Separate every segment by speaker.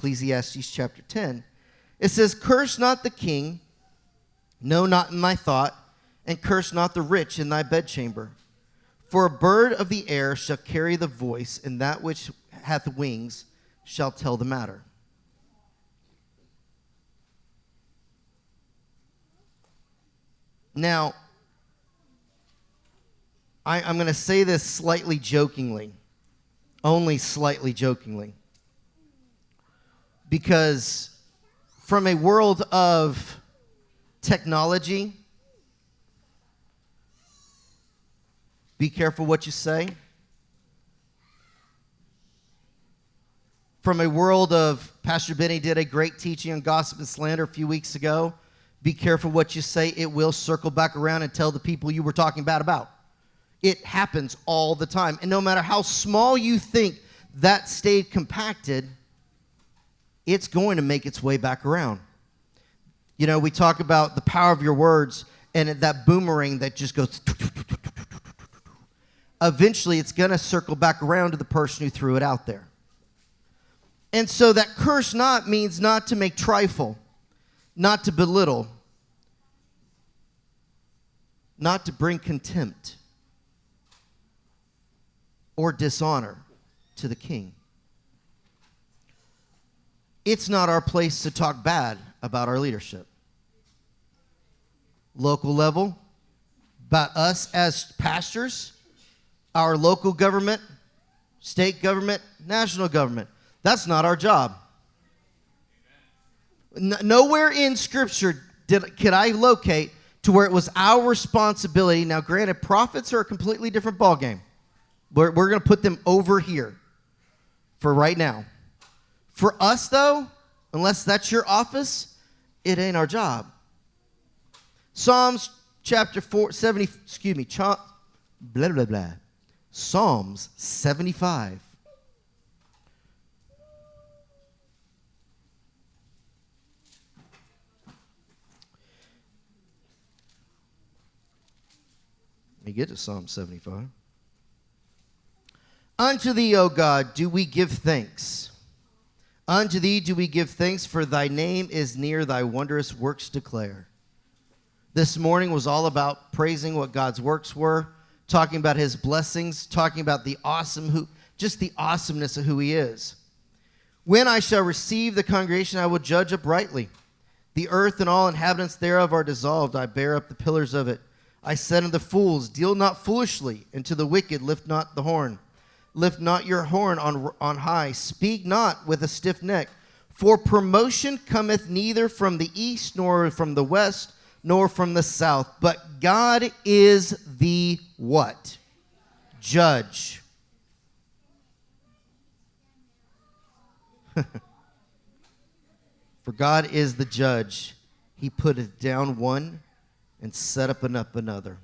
Speaker 1: Ecclesiastes chapter 10. It says, curse not the king, no, not in thy thought, and curse not the rich in thy bedchamber. For a bird of the air shall carry the voice, and that which hath wings shall tell the matter. Now, I'm going to say this slightly jokingly, only slightly jokingly, because from a world of technology, be careful what you say. From a world of, Pastor Benny did a great teaching on gossip and slander a few weeks ago. Be careful what you say. It will circle back around and tell the people you were talking bad about. It happens all the time. And no matter how small you think that stayed compacted, it's going to make its way back around. You know, we talk about the power of your words and that boomerang that just goes. Eventually, it's going to circle back around to the person who threw it out there. And so that curse not means not to make trifle, not to belittle, not to bring contempt or dishonor to the king. It's not our place to talk bad about our leadership. Local level, about us as pastors, our local government, state government, national government. That's not our job. Nowhere in Scripture could I locate to where it was our responsibility. Now, granted, prophets are a completely different ballgame. We're going to put them over here for right now. For us, though, unless that's your office, it ain't our job. Psalms chapter 70, blah, blah, blah. Psalms 75. Let me get to Psalm 75. Unto thee, O God, do we give thanks. Unto thee do we give thanks, for thy name is near, thy wondrous works declare. This morning was all about praising what God's works were, talking about his blessings, talking about the awesomeness of who he is. When I shall receive the congregation, I will judge uprightly. The earth and all inhabitants thereof are dissolved. I bear up the pillars of it. I said unto the fools, deal not foolishly, and to the wicked lift not the horn. Lift not your horn on high. Speak not with a stiff neck. For promotion cometh neither from the east, nor from the west, nor from the south. But God is the what? Judge. For God is the judge. He putteth down one and set up another.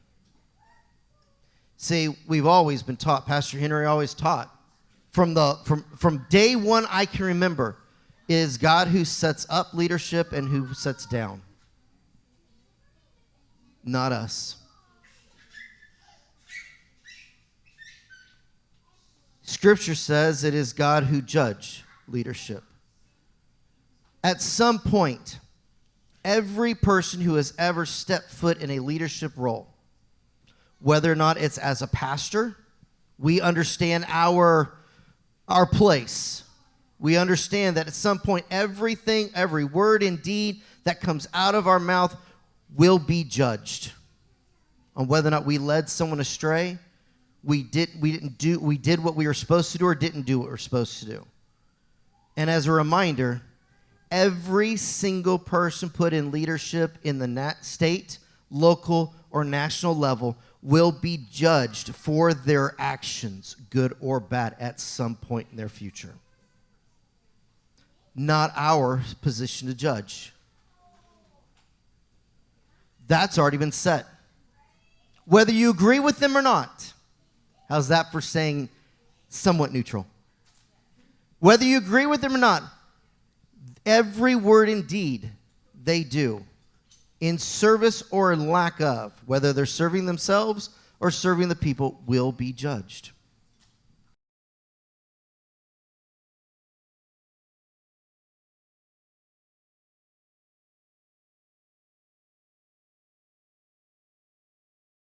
Speaker 1: See, we've always been taught, Pastor Henry always taught, from day one I can remember, is God who sets up leadership and who sets down. Not us. Scripture says it is God who judges leadership. At some point, every person who has ever stepped foot in a leadership role, whether or not it's as a pastor, we understand our place. We understand that at some point, everything, every word and deed that comes out of our mouth will be judged on whether or not we led someone astray, we did what we were supposed to do or didn't do what we were supposed to do. And as a reminder, every single person put in leadership in the state, local, or national level will be judged for their actions, good or bad, at some point in their future. Not our position to judge. That's already been set. Whether you agree with them or not. How's that for saying somewhat neutral? Whether you agree with them or not, every word and deed they do, in service or in lack of, whether they're serving themselves or serving the people, will be judged.